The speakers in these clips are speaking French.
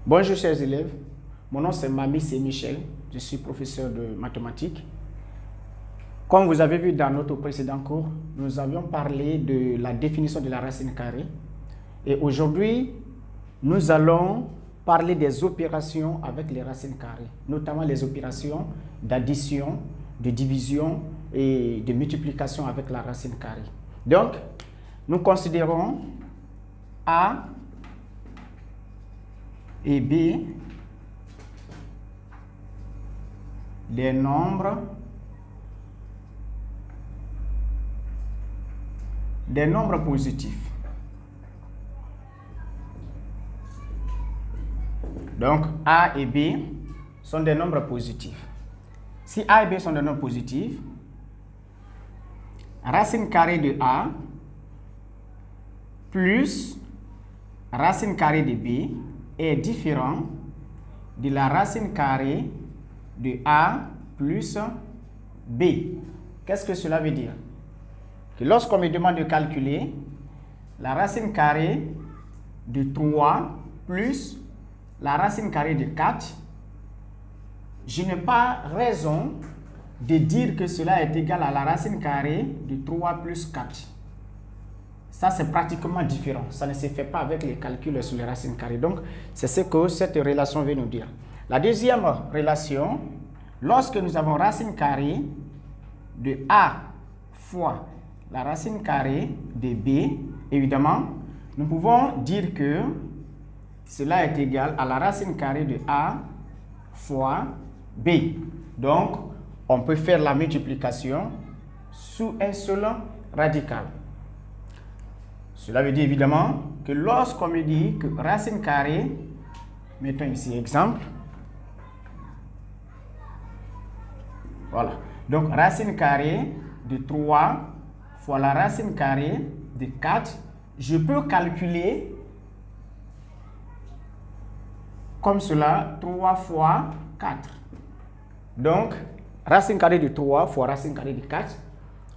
Bonjour chers élèves, mon nom c'est Mami C. Michel, je suis professeur de mathématiques. Comme vous avez vu dans notre précédent cours, nous avions parlé de la définition de la racine carrée. Et aujourd'hui, nous allons parler des opérations avec les racines carrées, notamment les opérations d'addition, de division et de multiplication avec la racine carrée. Donc, nous considérons A et B des nombres positifs. Donc, A et B sont des nombres positifs. Si A et B sont des nombres positifs, racine carrée de A plus racine carrée de B est différent de la racine carrée de A plus B. Qu'est-ce que cela veut dire? Que lorsqu'on me demande de calculer la racine carrée de 3 plus la racine carrée de 4, je n'ai pas raison de dire que cela est égal à la racine carrée de 3 plus 4. Ça, c'est pratiquement différent. Ça ne se fait pas avec les calculs sur les racines carrées. Donc, c'est ce que cette relation veut nous dire. La deuxième relation, lorsque nous avons racine carrée de A fois la racine carrée de B, évidemment, nous pouvons dire que cela est égal à la racine carrée de A fois B. Donc, on peut faire la multiplication sous un seul radical. Cela veut dire évidemment que lorsqu'on me dit que racine carrée, mettons ici exemple, voilà, donc racine carrée de 3 fois la racine carrée de 4, je peux calculer comme cela 3 fois 4. Donc, racine carrée de 3 fois racine carrée de 4,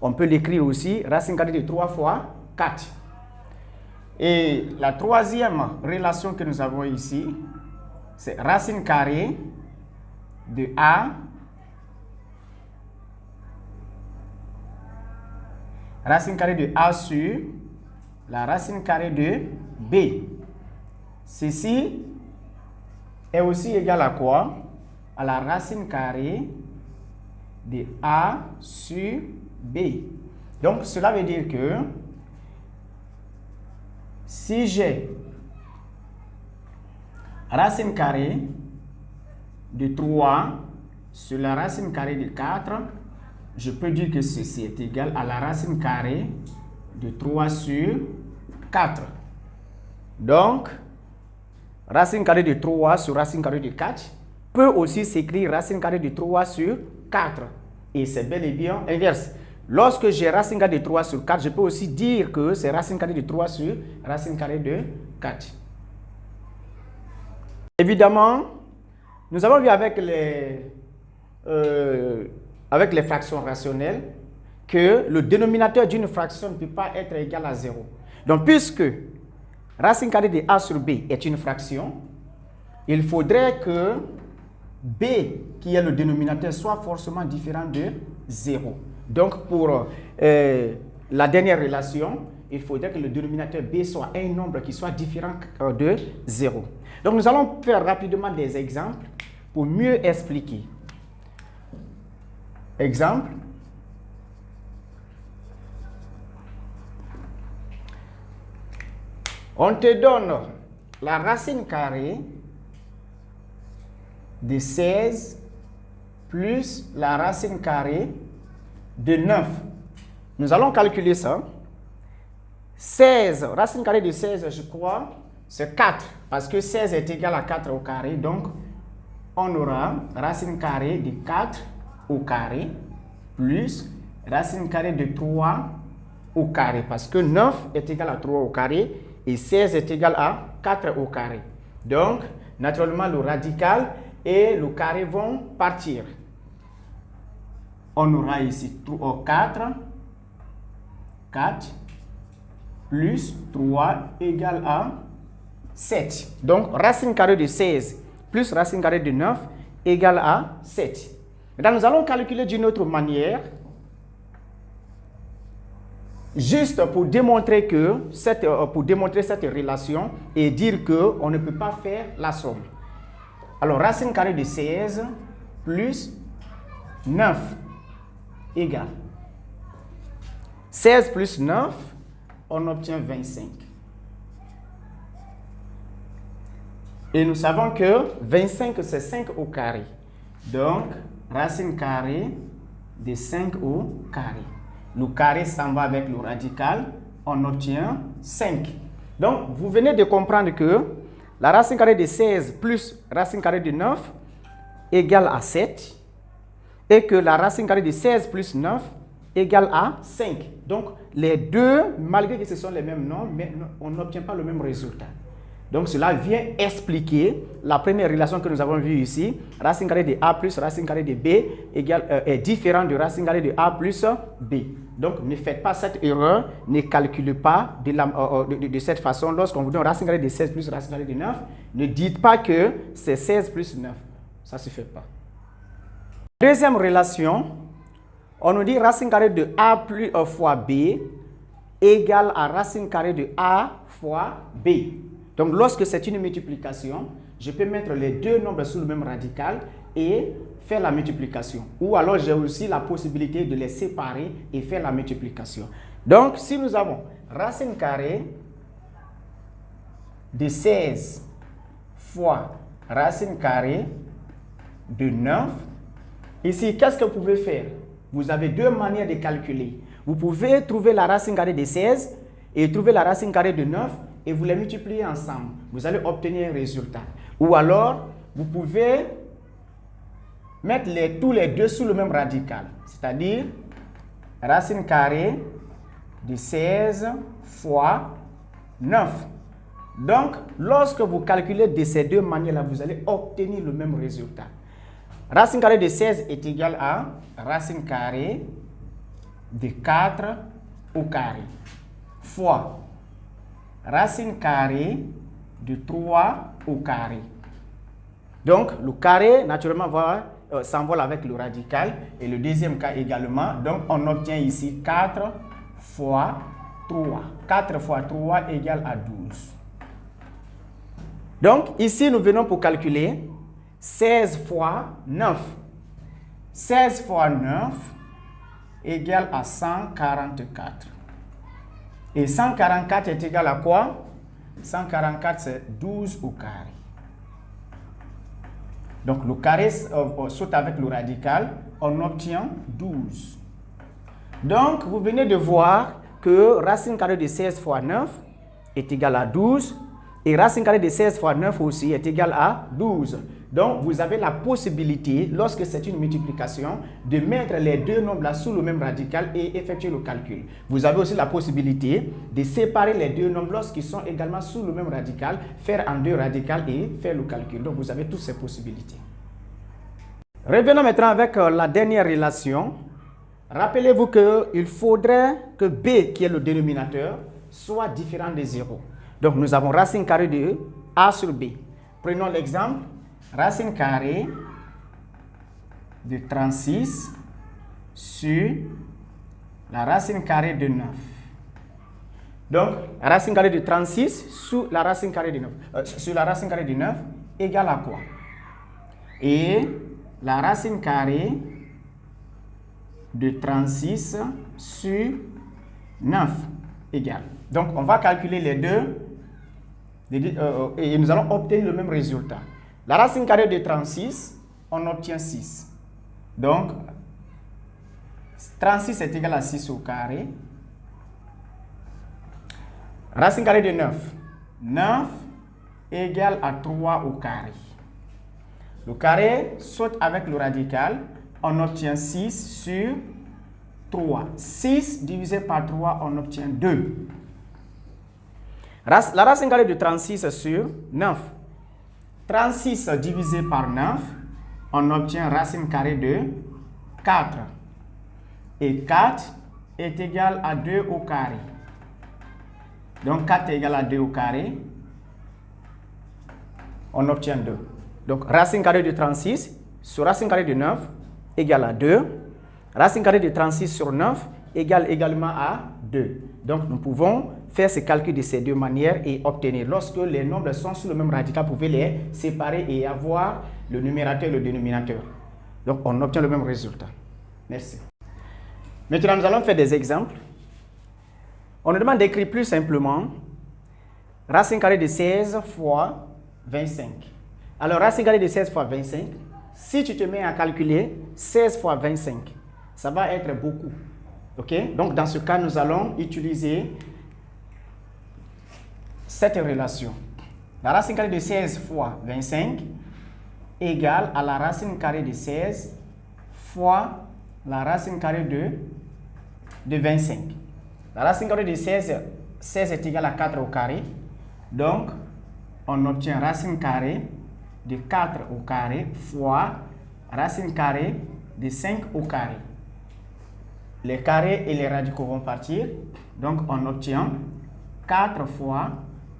on peut l'écrire aussi racine carrée de 3 fois 4. Et la troisième relation que nous avons ici, c'est racine carrée de A sur la racine carrée de B. Ceci est aussi égal à quoi? À la racine carrée de A sur B. Donc, cela veut dire que si j'ai racine carrée de 3 sur la racine carrée de 4, je peux dire que ceci est égal à la racine carrée de 3 sur 4. Donc, racine carrée de 3 sur racine carrée de 4 peut aussi s'écrire racine carrée de 3 sur 4. Et c'est bel et bien inverse. Lorsque j'ai racine carrée de 3 sur 4, je peux aussi dire que c'est racine carrée de 3 sur racine carrée de 4. Évidemment, nous avons vu avec les fractions rationnelles que le dénominateur d'une fraction ne peut pas être égal à 0. Donc, puisque racine carrée de A sur B est une fraction, il faudrait que B, qui est le dénominateur, soit forcément différent de 0. Donc, pour la dernière relation, il faudrait que le dénominateur B soit un nombre qui soit différent de 0. Donc, nous allons faire rapidement des exemples pour mieux expliquer. Exemple. On te donne la racine carrée de 16 plus la racine carrée de 9. Nous allons calculer ça. 16, racine carrée de 16, je crois, c'est 4. Parce que 16 est égal à 4 au carré. Donc, on aura racine carrée de 4 au carré plus racine carrée de 3 au carré. Parce que 9 est égal à 3 au carré et 16 est égal à 4 au carré. Donc, naturellement, le radical et le carré vont partir. On aura ici 4 plus 3 égale à 7. Donc, racine carrée de 16 plus racine carrée de 9 égale à 7. Maintenant, nous allons calculer d'une autre manière, juste pour démontrer cette relation et dire qu'on ne peut pas faire la somme. Alors, racine carrée de 16 plus 9 égale 16 plus 9, on obtient 25. Et nous savons que 25, c'est 5 au carré. Donc, racine carrée de 5 au carré. Le carré s'en va avec le radical, on obtient 5. Donc, vous venez de comprendre que la racine carrée de 16 plus racine carrée de 9 égale à 7. Et que la racine carrée de 16 plus 9 égale à 5. Donc, les deux, malgré que ce sont les mêmes nombres, mais on n'obtient pas le même résultat. Donc, cela vient expliquer la première relation que nous avons vue ici. Racine carrée de A plus racine carrée de B est différente de racine carrée de A plus B. Donc, ne faites pas cette erreur, ne calculez pas de cette façon. Lorsqu'on vous donne racine carrée de 16 plus racine carrée de 9, ne dites pas que c'est 16 plus 9. Ça ne se fait pas. Deuxième relation, on nous dit racine carrée de A plus fois B égale à racine carrée de A fois B. Donc, lorsque c'est une multiplication, je peux mettre les deux nombres sous le même radical et faire la multiplication. Ou alors, j'ai aussi la possibilité de les séparer et faire la multiplication. Donc, si nous avons racine carrée de 16 fois racine carrée de 9, ici, qu'est-ce que vous pouvez faire? Vous avez deux manières de calculer. Vous pouvez trouver la racine carrée de 16 et trouver la racine carrée de 9 et vous les multipliez ensemble. Vous allez obtenir un résultat. Ou alors, vous pouvez mettre tous les deux sous le même radical. C'est-à-dire, racine carrée de 16 fois 9. Donc, lorsque vous calculez de ces deux manières-là, vous allez obtenir le même résultat. Racine carrée de 16 est égale à racine carrée de 4 au carré fois racine carrée de 3 au carré. Donc, le carré, naturellement, s'envole avec le radical et le deuxième cas également. Donc, on obtient ici 4 fois 3. 4 fois 3 égale à 12. Donc, ici, nous venons pour calculer 16 fois 9. 16 fois 9 égale à 144. Et 144 est égal à quoi? 144, c'est 12 au carré. Donc, le carré saute avec le radical, on obtient 12. Donc, vous venez de voir que racine carrée de 16 fois 9 est égal à 12. Et racine carrée de 16 fois 9 aussi est égal à 12. Donc, vous avez la possibilité, lorsque c'est une multiplication, de mettre les deux nombres là sous le même radical et effectuer le calcul. Vous avez aussi la possibilité de séparer les deux nombres lorsqu'ils sont également sous le même radical, faire en deux radicales et faire le calcul. Donc, vous avez toutes ces possibilités. Revenons maintenant avec la dernière relation. Rappelez-vous qu'il faudrait que B, qui est le dénominateur, soit différent de 0. Donc, nous avons racine carrée de A sur B. Prenons l'exemple. Racine carrée de 36 sur la racine carrée de 9. Donc, la racine carrée de 36 sur la racine carrée de 9. Sur la racine carrée de 9 égale à quoi? Et la racine carrée de 36 sur 9 égale. Donc, on va calculer les deux et nous allons obtenir le même résultat. La racine carrée de 36, on obtient 6. Donc, 36 est égal à 6 au carré. Racine carrée de 9. 9 égale à 3 au carré. Le carré saute avec le radical. On obtient 6 sur 3. 6 divisé par 3, on obtient 2. La racine carrée de 36 sur 9. 36 divisé par 9, on obtient racine carrée de 4. Et 4 est égal à 2 au carré. Donc 4 est égal à 2 au carré. on obtient 2. Donc, racine carrée de 36 sur racine carrée de 9 égale à 2. Racine carrée de 36 sur 9 égale également à 2. Donc, nous pouvons faire ce calcul de ces deux manières et obtenir. Lorsque les nombres sont sur le même radical, vous pouvez les séparer et avoir le numérateur et le dénominateur. Donc, on obtient le même résultat. Merci. Maintenant, nous allons faire des exemples. On nous demande d'écrire plus simplement racine carrée de 16 fois 25. Alors, racine carrée de 16 fois 25, si tu te mets à calculer 16 fois 25, ça va être beaucoup. OK? Donc, dans ce cas, nous allons utiliser cette relation. La racine carrée de 16 fois 25 égale à la racine carrée de 16 fois la racine carrée de 25. La racine carrée de 16 est égale à 4 au carré. Donc, on obtient racine carrée de 4 au carré fois racine carrée de 5 au carré. Les carrés et les radicaux vont partir. Donc, on obtient 4 fois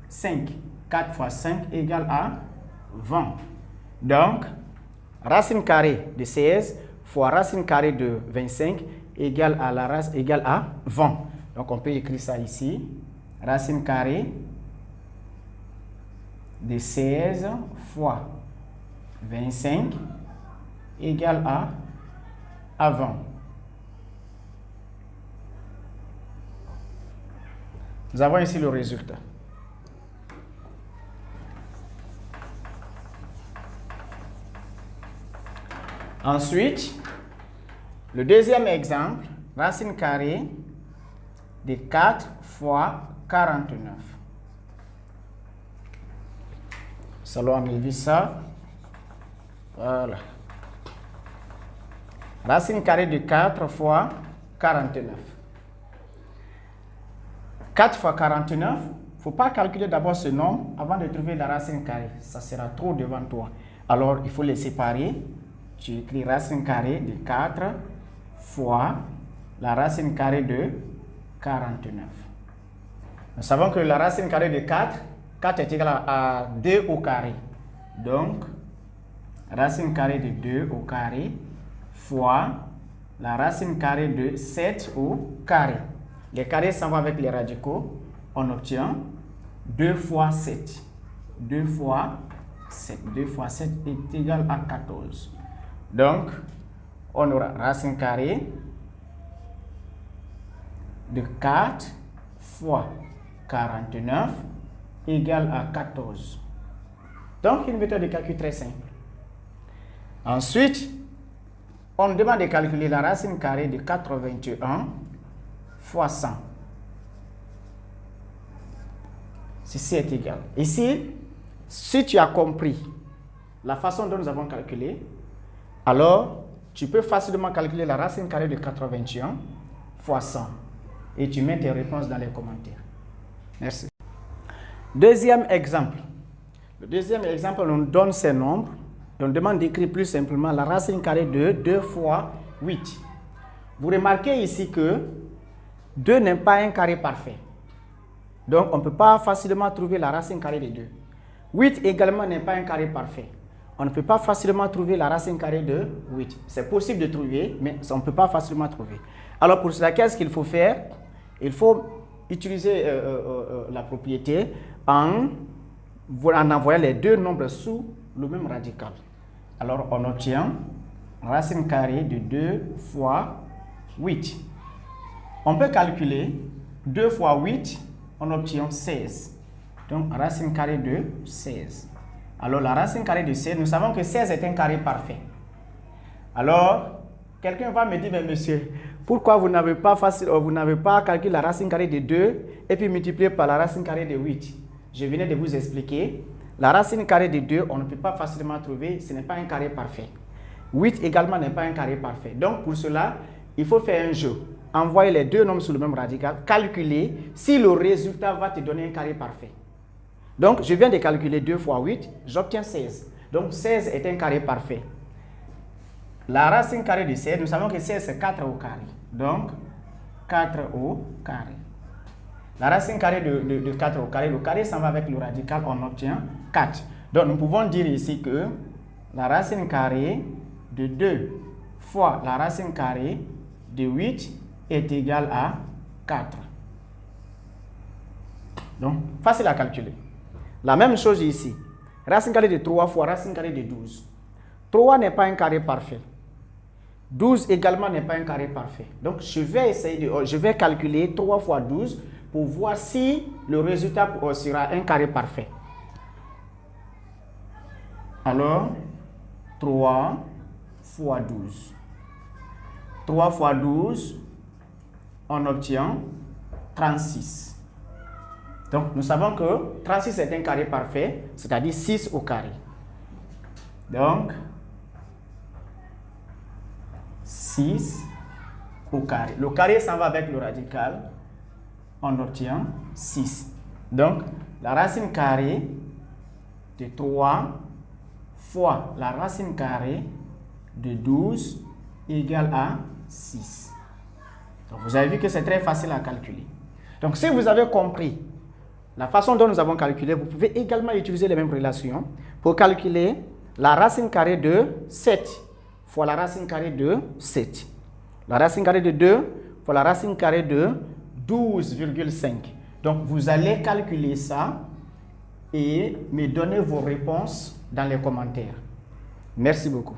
5. 4 fois 5 égale à 20. Donc, racine carrée de 16 fois racine carrée de 25 égale à 20. Donc, on peut écrire ça ici. Racine carrée de 16 fois 25 égale à 20. Nous avons ici le résultat. Ensuite, le deuxième exemple, racine carrée de 4 fois 49. Nous allons enlever ça. Voilà. Racine carrée de 4 fois 49. 4 fois 49, il ne faut pas calculer d'abord ce nombre avant de trouver la racine carrée. Ça sera trop devant toi. Alors, il faut les séparer. Tu écris racine carrée de 4 fois la racine carrée de 49. Nous savons que la racine carrée de 4 est égale à 2 au carré. Donc, racine carrée de 2 au carré fois la racine carrée de 7 au carré. Les carrés s'en vont avec les radicaux. On obtient 2 fois 7. 2 fois 7. 2 fois 7 est égal à 14. Donc, on aura racine carrée de 4 fois 49 égale à 14. Donc, une méthode de calcul très simple. Ensuite, on demande de calculer la racine carrée de 81 fois 100. Ceci est égal. Ici, si tu as compris la façon dont nous avons calculé, alors tu peux facilement calculer la racine carrée de 81 fois 100. Et tu mets tes réponses dans les commentaires. Merci. Deuxième exemple. Le deuxième exemple, on nous donne ces nombres. Et on demande d'écrire plus simplement la racine carrée de 2 fois 8. Vous remarquez ici que 2 n'est pas un carré parfait. Donc, on ne peut pas facilement trouver la racine carrée de 2. 8 également n'est pas un carré parfait. On ne peut pas facilement trouver la racine carrée de 8. C'est possible de trouver, mais on ne peut pas facilement trouver. Alors, pour cela, qu'est-ce qu'il faut faire? Il faut utiliser la propriété en envoyant les deux nombres sous le même radical. Alors, on obtient racine carrée de 2 fois 8. On peut calculer 2 fois 8, on obtient 16. Donc, racine carrée de 16. Alors, la racine carrée de 16, nous savons que 16 est un carré parfait. Alors, quelqu'un va me dire, mais monsieur, pourquoi vous n'avez pas calculé la racine carrée de 2 et puis multiplié par la racine carrée de 8? Je venais de vous expliquer. La racine carrée de 2, on ne peut pas facilement trouver, ce n'est pas un carré parfait. 8 également n'est pas un carré parfait. Donc, pour cela, il faut faire un jeu. Envoyer les deux nombres sur le même radical, calculer si le résultat va te donner un carré parfait. Donc, je viens de calculer 2 fois 8, j'obtiens 16. Donc, 16 est un carré parfait. La racine carrée de 16, nous savons que 16 c'est 4 au carré. Donc, 4 au carré. La racine carrée de 4 au carré, le carré s'en va avec le radical, on obtient 4. Donc, nous pouvons dire ici que la racine carrée de 2 fois la racine carrée de 8 est égale à 4. Donc, facile à calculer. La même chose ici. Racine carrée de 3 fois racine carrée de 12. 3 n'est pas un carré parfait. 12 également n'est pas un carré parfait. Donc, je vais calculer 3 fois 12 pour voir si le résultat sera un carré parfait. Alors, 3 fois 12. 3 fois 12, on obtient 36. Donc, nous savons que 36 est un carré parfait, c'est-à-dire 6 au carré. Donc, 6 au carré. Le carré s'en va avec le radical. On obtient 6. Donc, la racine carrée de 3 fois la racine carrée de 12 égale à 6. Donc, vous avez vu que c'est très facile à calculer. Donc, si vous avez compris la façon dont nous avons calculé, vous pouvez également utiliser les mêmes relations pour calculer la racine carrée de 7 fois la racine carrée de 7. La racine carrée de 2 fois la racine carrée de 12,5. Donc, vous allez calculer ça et me donner vos réponses dans les commentaires. Merci beaucoup.